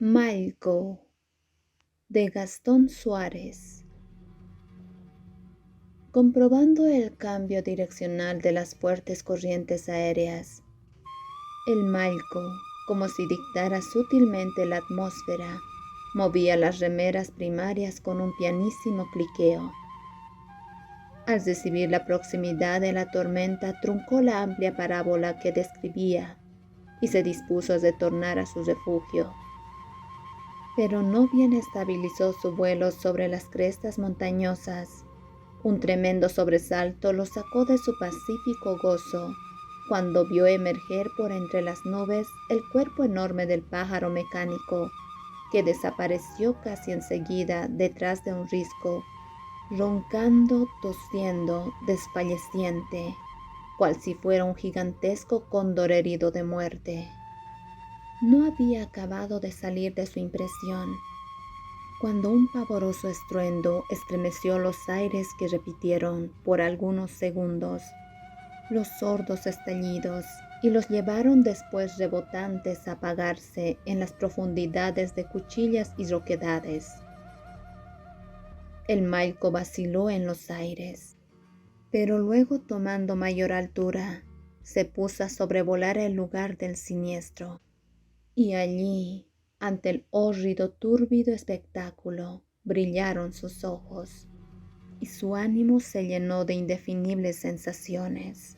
Malco, de Gastón Suárez. Comprobando el cambio direccional de las fuertes corrientes aéreas, el Malco, como si dictara sutilmente la atmósfera, movía las remeras primarias con un pianísimo cliqueo. Al recibir la proximidad de la tormenta, truncó la amplia parábola que describía y se dispuso a retornar a su refugio. Pero no bien estabilizó su vuelo sobre las crestas montañosas, un tremendo sobresalto lo sacó de su pacífico gozo cuando vio emerger por entre las nubes el cuerpo enorme del pájaro mecánico, que desapareció casi enseguida detrás de un risco, roncando, tosiendo, desfalleciente, cual si fuera un gigantesco cóndor herido de muerte. No había acabado de salir de su impresión cuando un pavoroso estruendo estremeció los aires que repitieron por algunos segundos los sordos estallidos y los llevaron después rebotantes a apagarse en las profundidades de cuchillas y roquedades. El Malco vaciló en los aires, pero luego, tomando mayor altura, se puso a sobrevolar el lugar del siniestro. Y allí, ante el hórrido, túrbido espectáculo, brillaron sus ojos, y su ánimo se llenó de indefinibles sensaciones.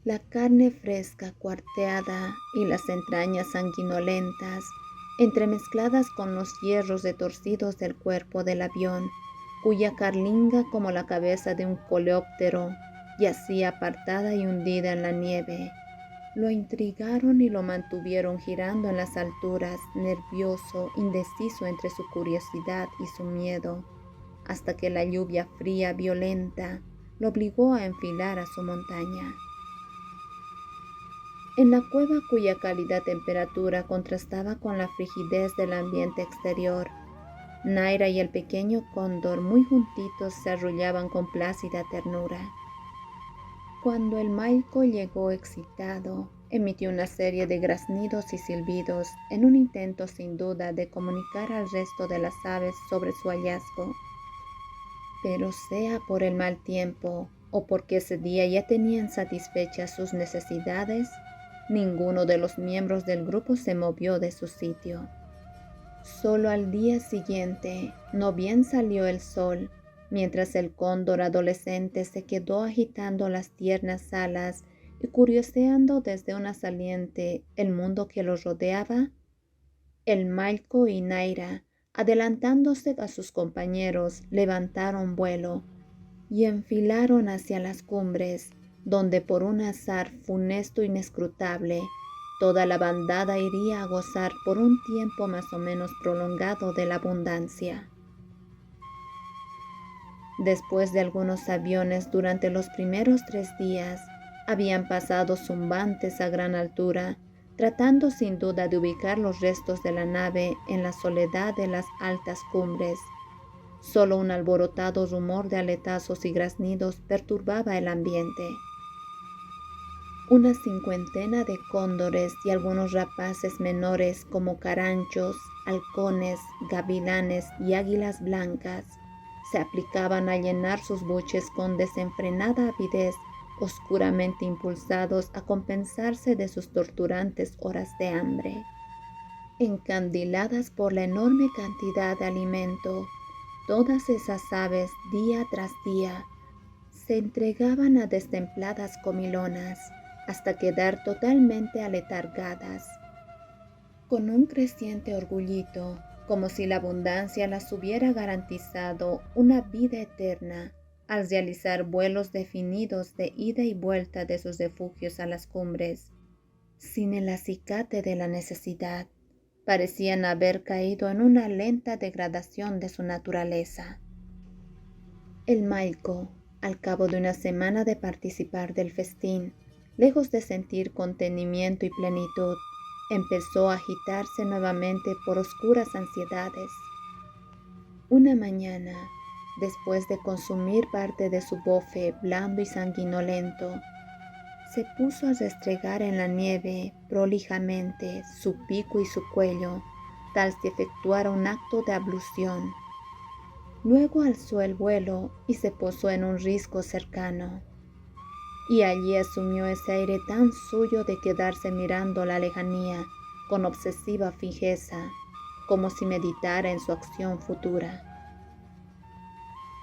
La carne fresca cuarteada y las entrañas sanguinolentas, entremezcladas con los hierros retorcidos del cuerpo del avión, cuya carlinga, como la cabeza de un coleóptero, yacía apartada y hundida en la nieve, lo intrigaron y lo mantuvieron girando en las alturas, nervioso, indeciso entre su curiosidad y su miedo, hasta que la lluvia fría, violenta, lo obligó a enfilar a su montaña. En la cueva, cuya cálida temperatura contrastaba con la frigidez del ambiente exterior, Naira y el pequeño cóndor muy juntitos se arrullaban con plácida ternura. Cuando el Malco llegó excitado, emitió una serie de graznidos y silbidos en un intento sin duda de comunicar al resto de las aves sobre su hallazgo. Pero sea por el mal tiempo o porque ese día ya tenían satisfechas sus necesidades, ninguno de los miembros del grupo se movió de su sitio. Solo al día siguiente, no bien salió el sol, mientras el cóndor adolescente se quedó agitando las tiernas alas y curioseando desde una saliente el mundo que los rodeaba, el Malco y Naira, adelantándose a sus compañeros, levantaron vuelo y enfilaron hacia las cumbres, donde por un azar funesto e inescrutable, toda la bandada iría a gozar por un tiempo más o menos prolongado de la abundancia. Después de algunos aviones durante los primeros 3 días, habían pasado zumbantes a gran altura, tratando sin duda de ubicar los restos de la nave en la soledad de las altas cumbres. Solo un alborotado rumor de aletazos y graznidos perturbaba el ambiente. Una cincuentena de cóndores y algunos rapaces menores como caranchos, halcones, gavilanes y águilas blancas se aplicaban a llenar sus buches con desenfrenada avidez, oscuramente impulsados a compensarse de sus torturantes horas de hambre. Encandiladas por la enorme cantidad de alimento, todas esas aves día tras día se entregaban a destempladas comilonas hasta quedar totalmente aletargadas, con un creciente orgullito, como si la abundancia las hubiera garantizado una vida eterna al realizar vuelos definidos de ida y vuelta de sus refugios a las cumbres. Sin el acicate de la necesidad, parecían haber caído en una lenta degradación de su naturaleza. El Malco, al cabo de una semana de participar del festín, lejos de sentir contenimiento y plenitud, empezó a agitarse nuevamente por oscuras ansiedades. Una mañana, después de consumir parte de su bofe blando y sanguinolento, se puso a restregar en la nieve prolijamente su pico y su cuello, tal si efectuara un acto de ablución. Luego alzó el vuelo y se posó en un risco cercano. Y allí asumió ese aire tan suyo de quedarse mirando la lejanía con obsesiva fijeza, como si meditara en su acción futura.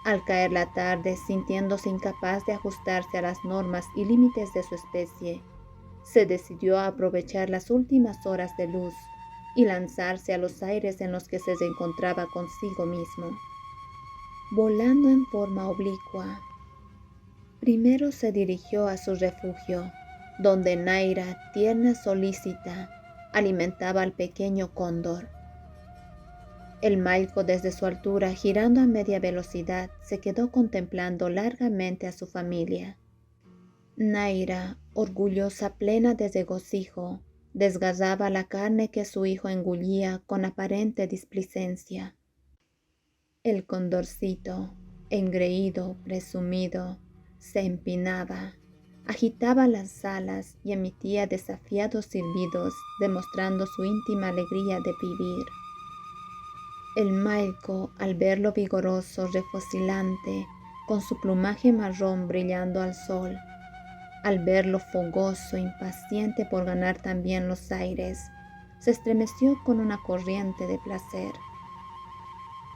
Al caer la tarde, sintiéndose incapaz de ajustarse a las normas y límites de su especie, se decidió a aprovechar las últimas horas de luz y lanzarse a los aires en los que se encontraba consigo mismo, volando en forma oblicua. Primero se dirigió a su refugio, donde Naira, tierna solícita, alimentaba al pequeño cóndor. El Malco, desde su altura, girando a media velocidad, se quedó contemplando largamente a su familia. Naira, orgullosa, plena de regocijo, desgarraba la carne que su hijo engullía con aparente displicencia. El condorcito, engreído, presumido, se empinaba, agitaba las alas y emitía desafiados silbidos, demostrando su íntima alegría de vivir. El Malco, al verlo vigoroso, refocilante, con su plumaje marrón brillando al sol, al verlo fogoso, impaciente por ganar también los aires, se estremeció con una corriente de placer.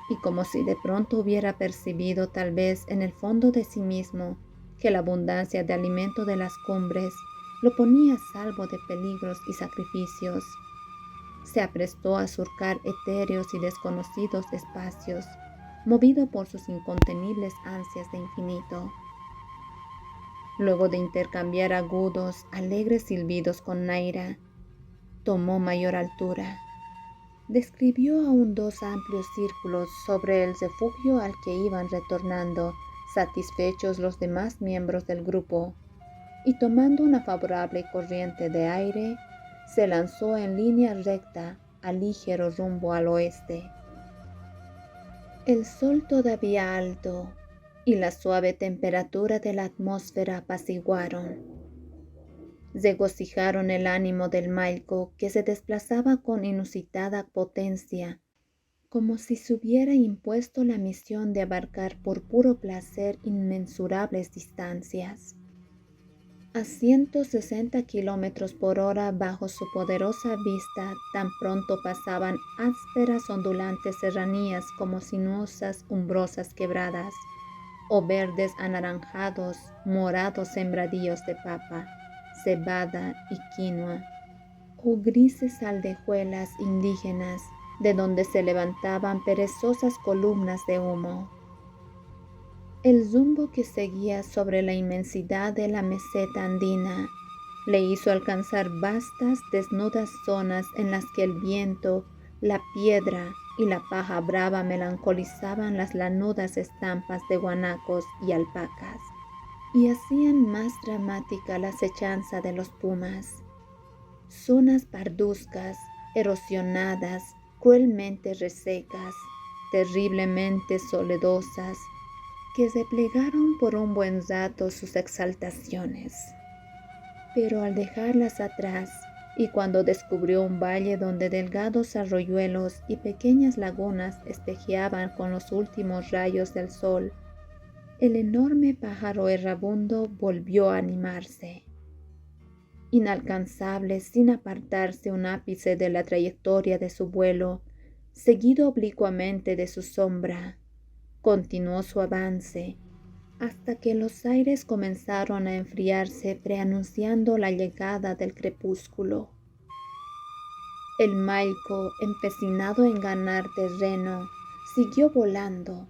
Y como si de pronto hubiera percibido tal vez en el fondo de sí mismo que la abundancia de alimento de las cumbres lo ponía a salvo de peligros y sacrificios, se aprestó a surcar etéreos y desconocidos espacios, movido por sus incontenibles ansias de infinito. Luego de intercambiar agudos, alegres silbidos con Naira, tomó mayor altura. Describió aún 2 amplios círculos sobre el refugio al que iban retornando, satisfechos los demás miembros del grupo, y tomando una favorable corriente de aire, se lanzó en línea recta al ligero rumbo al oeste. El sol todavía alto y la suave temperatura de la atmósfera apaciguaron. Regocijaron el ánimo del Malco, que se desplazaba con inusitada potencia, como si se hubiera impuesto la misión de abarcar por puro placer inmensurables distancias. A 160 kilómetros por hora bajo su poderosa vista, tan pronto pasaban ásperas ondulantes serranías como sinuosas umbrosas quebradas, o verdes anaranjados, morados sembradíos de papa, cebada y quinoa, o grises aldehuelas indígenas, de donde se levantaban perezosas columnas de humo. El rumbo que seguía sobre la inmensidad de la meseta andina le hizo alcanzar vastas, desnudas zonas en las que el viento, la piedra y la paja brava melancolizaban las lanudas estampas de guanacos y alpacas, y hacían más dramática la acechanza de los pumas. Zonas parduzcas, erosionadas, cruelmente resecas, terriblemente soledosas, que replegaron por un buen rato sus exaltaciones. Pero al dejarlas atrás, y cuando descubrió un valle donde delgados arroyuelos y pequeñas lagunas espejeaban con los últimos rayos del sol, el enorme pájaro errabundo volvió a animarse. Inalcanzable sin apartarse un ápice de la trayectoria de su vuelo, seguido oblicuamente de su sombra, continuó su avance hasta que los aires comenzaron a enfriarse, preanunciando la llegada del crepúsculo. El Malco, empecinado en ganar terreno, siguió volando,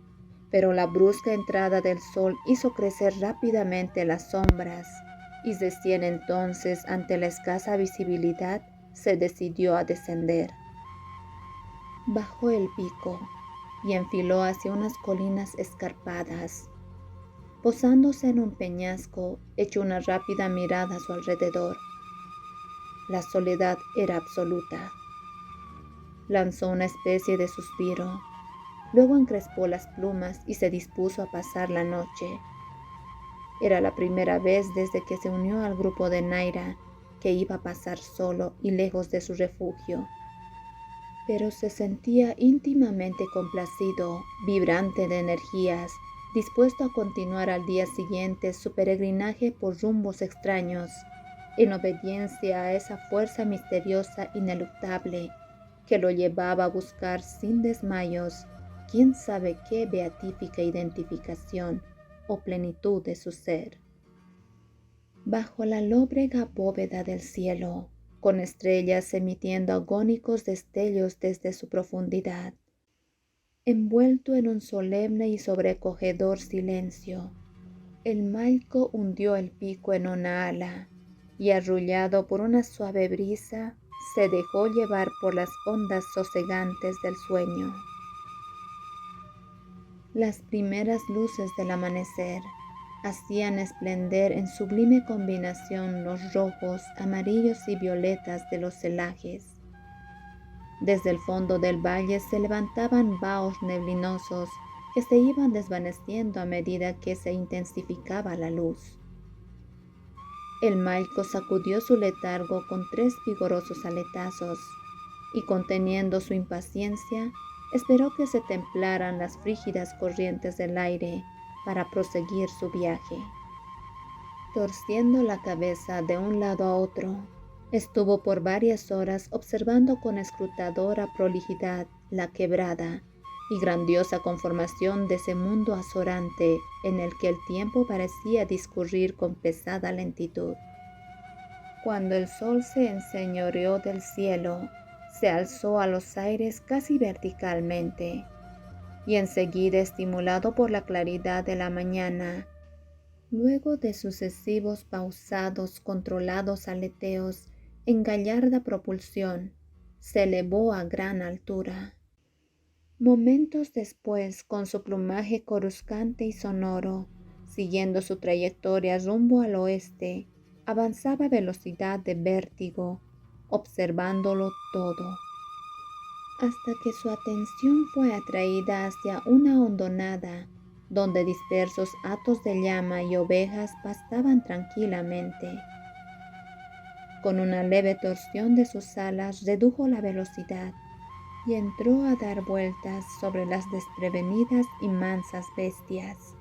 pero la brusca entrada del sol hizo crecer rápidamente las sombras, y recién entonces, ante la escasa visibilidad, se decidió a descender. Bajó el pico y enfiló hacia unas colinas escarpadas. Posándose en un peñasco, echó una rápida mirada a su alrededor. La soledad era absoluta. Lanzó una especie de suspiro, luego encrespó las plumas y se dispuso a pasar la noche. Era la primera vez desde que se unió al grupo de Naira que iba a pasar solo y lejos de su refugio. pero se sentía íntimamente complacido, vibrante de energías, dispuesto a continuar al día siguiente su peregrinaje por rumbos extraños, en obediencia a esa fuerza misteriosa ineluctable que lo llevaba a buscar sin desmayos quién sabe qué beatífica identificación o plenitud de su ser. Bajo la lóbrega bóveda del cielo, con estrellas emitiendo agónicos destellos desde su profundidad, envuelto en un solemne y sobrecogedor silencio, el malco hundió el pico en una ala y, arrullado por una suave brisa, se dejó llevar por las ondas sosegantes del sueño. Las primeras luces del amanecer hacían esplender en sublime combinación los rojos, amarillos y violetas de los celajes. Desde el fondo del valle se levantaban vaos neblinosos que se iban desvaneciendo a medida que se intensificaba la luz. El malco sacudió su letargo con 3 vigorosos aletazos y, conteniendo su impaciencia, esperó que se templaran las frígidas corrientes del aire para proseguir su viaje. Torciendo la cabeza de un lado a otro, estuvo por varias horas observando con escrutadora prolijidad la quebrada y grandiosa conformación de ese mundo azorante en el que el tiempo parecía discurrir con pesada lentitud. Cuando el sol se enseñoreó del cielo, se alzó a los aires casi verticalmente, y enseguida, estimulado por la claridad de la mañana, luego de sucesivos pausados, controlados aleteos en gallarda propulsión, se elevó a gran altura. Momentos después, con su plumaje coruscante y sonoro, siguiendo su trayectoria rumbo al oeste, avanzaba a velocidad de vértigo, observándolo todo, hasta que su atención fue atraída hacia una hondonada, donde dispersos hatos de llama y ovejas pastaban tranquilamente. Con una leve torsión de sus alas redujo la velocidad y entró a dar vueltas sobre las desprevenidas y mansas bestias.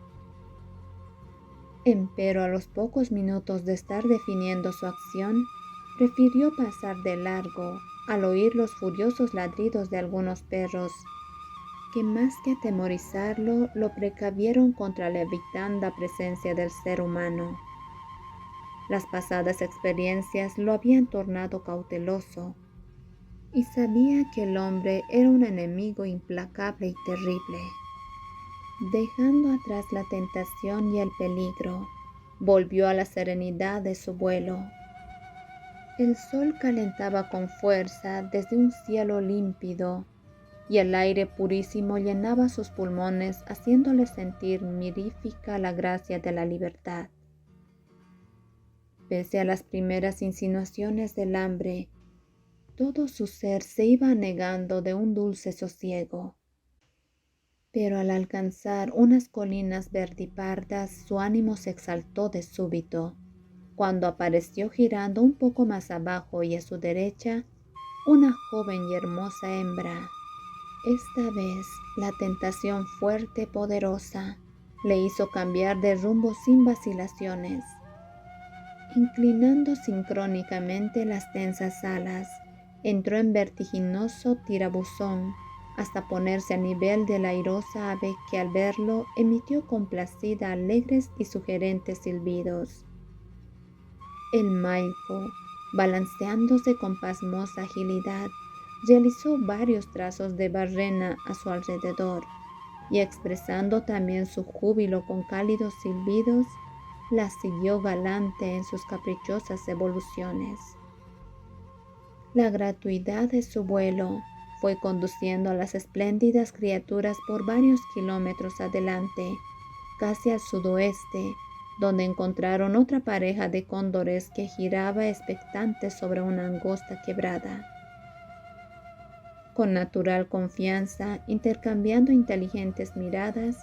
Empero, a los pocos minutos de estar definiendo su acción, prefirió pasar de largo al oír los furiosos ladridos de algunos perros, que más que atemorizarlo, lo precavieron contra la evitanda presencia del ser humano. Las pasadas experiencias lo habían tornado cauteloso, y sabía que el hombre era un enemigo implacable y terrible. Dejando atrás la tentación y el peligro, volvió a la serenidad de su vuelo. El sol calentaba con fuerza desde un cielo límpido, y el aire purísimo llenaba sus pulmones, haciéndole sentir mirífica la gracia de la libertad. Pese a las primeras insinuaciones del hambre, todo su ser se iba anegando de un dulce sosiego. Pero al alcanzar unas colinas verdipardas, su ánimo se exaltó de súbito, cuando apareció girando un poco más abajo y a su derecha una joven y hermosa hembra. Esta vez la tentación fuerte y poderosa le hizo cambiar de rumbo sin vacilaciones. Inclinando sincrónicamente las tensas alas, entró en vertiginoso tirabuzón hasta ponerse a nivel de la airosa ave, que al verlo emitió complacida alegres y sugerentes silbidos. El malco, balanceándose con pasmosa agilidad, realizó varios trazos de barrena a su alrededor y, expresando también su júbilo con cálidos silbidos, la siguió galante en sus caprichosas evoluciones. La gratuidad de su vuelo fue conduciendo a las espléndidas criaturas por varios kilómetros adelante, casi al sudoeste, donde encontraron otra pareja de cóndores que giraba expectante sobre una angosta quebrada. Con natural confianza, intercambiando inteligentes miradas,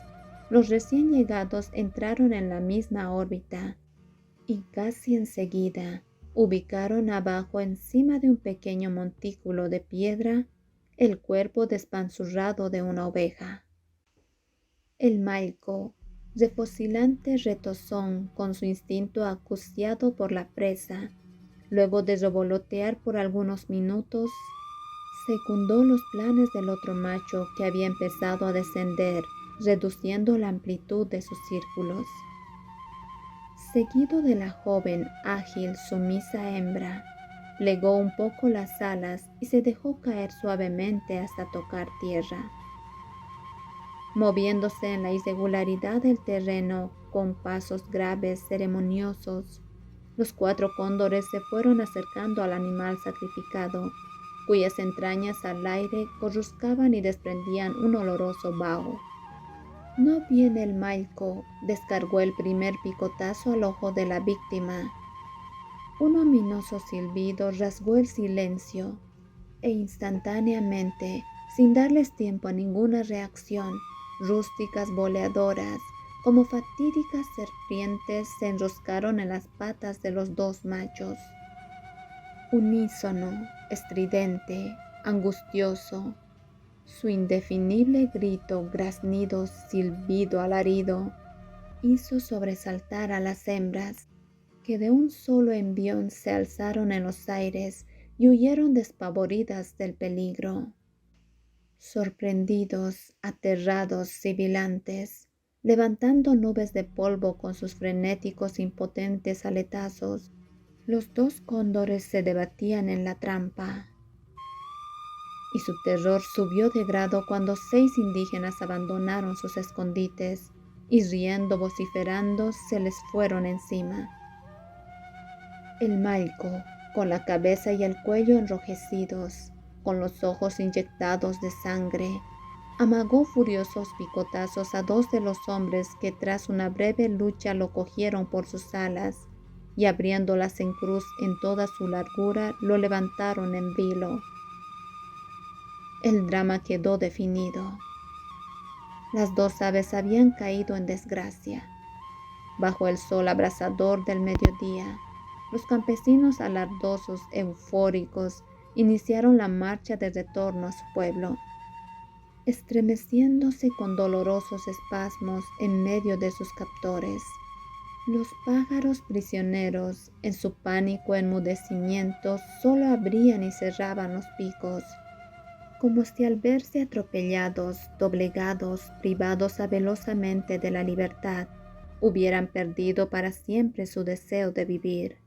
los recién llegados entraron en la misma órbita y casi enseguida ubicaron abajo, encima de un pequeño montículo de piedra, el cuerpo despanzurrado de una oveja. El malco, refocilante retozón con su instinto acuciado por la presa, luego de revolotear por algunos minutos, secundó los planes del otro macho que había empezado a descender, reduciendo la amplitud de sus círculos. Seguido de la joven, ágil, sumisa hembra, plegó un poco las alas y se dejó caer suavemente hasta tocar tierra. Moviéndose en la irregularidad del terreno con pasos graves, ceremoniosos, los 4 cóndores se fueron acercando al animal sacrificado, cuyas entrañas al aire corruscaban y desprendían un oloroso vaho. No bien el malco descargó el primer picotazo al ojo de la víctima, un ominoso silbido rasgó el silencio e instantáneamente, sin darles tiempo a ninguna reacción, rústicas boleadoras, como fatídicas serpientes, se enroscaron en las patas de los 2 machos. Unísono, estridente, angustioso, su indefinible grito, graznido, silbido, alarido, hizo sobresaltar a las hembras, que de un solo envión se alzaron en los aires y huyeron despavoridas del peligro. Sorprendidos, aterrados, sibilantes, levantando nubes de polvo con sus frenéticos, impotentes aletazos, los 2 cóndores se debatían en la trampa. Y su terror subió de grado cuando 6 indígenas abandonaron sus escondites y riendo, vociferando, se les fueron encima. El malco, con la cabeza y el cuello enrojecidos, con los ojos inyectados de sangre, amagó furiosos picotazos a 2 de los hombres que tras una breve lucha lo cogieron por sus alas y abriéndolas en cruz en toda su largura lo levantaron en vilo. El drama quedó definido. Las 2 aves habían caído en desgracia. Bajo el sol abrasador del mediodía, los campesinos alardosos, eufóricos, iniciaron la marcha de retorno a su pueblo, estremeciéndose con dolorosos espasmos en medio de sus captores. Los pájaros prisioneros, en su pánico enmudecimiento, solo abrían y cerraban los picos, como si al verse atropellados, doblegados, privados velozmente de la libertad, hubieran perdido para siempre su deseo de vivir.